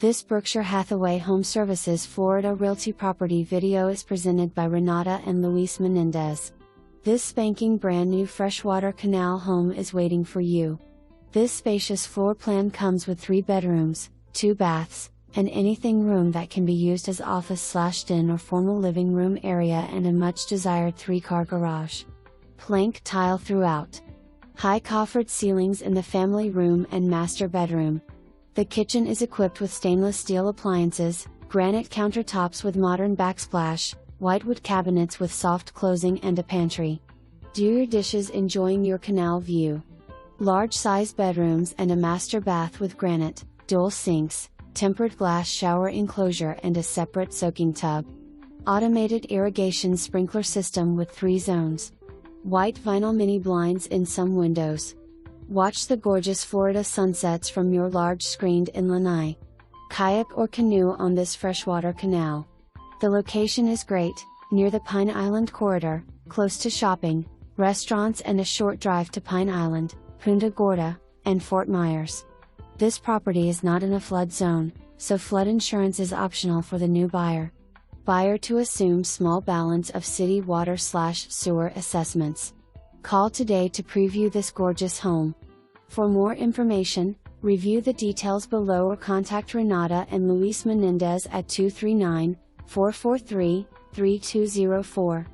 This Berkshire Hathaway HomeServices Florida Realty property video is presented by Renata and Luis Menendez. This spanking brand new freshwater canal home is waiting for you. This spacious floor plan comes with 3 bedrooms, 2 baths, and anything room that can be used as office/den or formal living room area, and a much desired 3-car garage. Plank tile throughout. High coffered ceilings in the family room and master bedroom. The kitchen is equipped with stainless steel appliances, granite countertops with modern backsplash, whitewood cabinets with soft closing, and a pantry. Do your dishes enjoying your canal view. Large size bedrooms and a master bath with granite, dual sinks, tempered glass shower enclosure, and a separate soaking tub. Automated irrigation sprinkler system with 3 zones. White vinyl mini blinds in some windows. Watch the gorgeous Florida sunsets from your large screened-in lanai. Kayak or canoe on this freshwater canal. The location is great, near the Pine Island corridor, close to shopping, restaurants, and a short drive to Pine Island, Punta, Gorda, and Fort Myers. This property is not in a flood zone, so flood insurance is optional for the new buyer. Buyer to assume small balance of city water/sewer assessments. Call today to preview this gorgeous home. For more information, review the details below or contact Renata and Luis Menendez at 239-443-3204.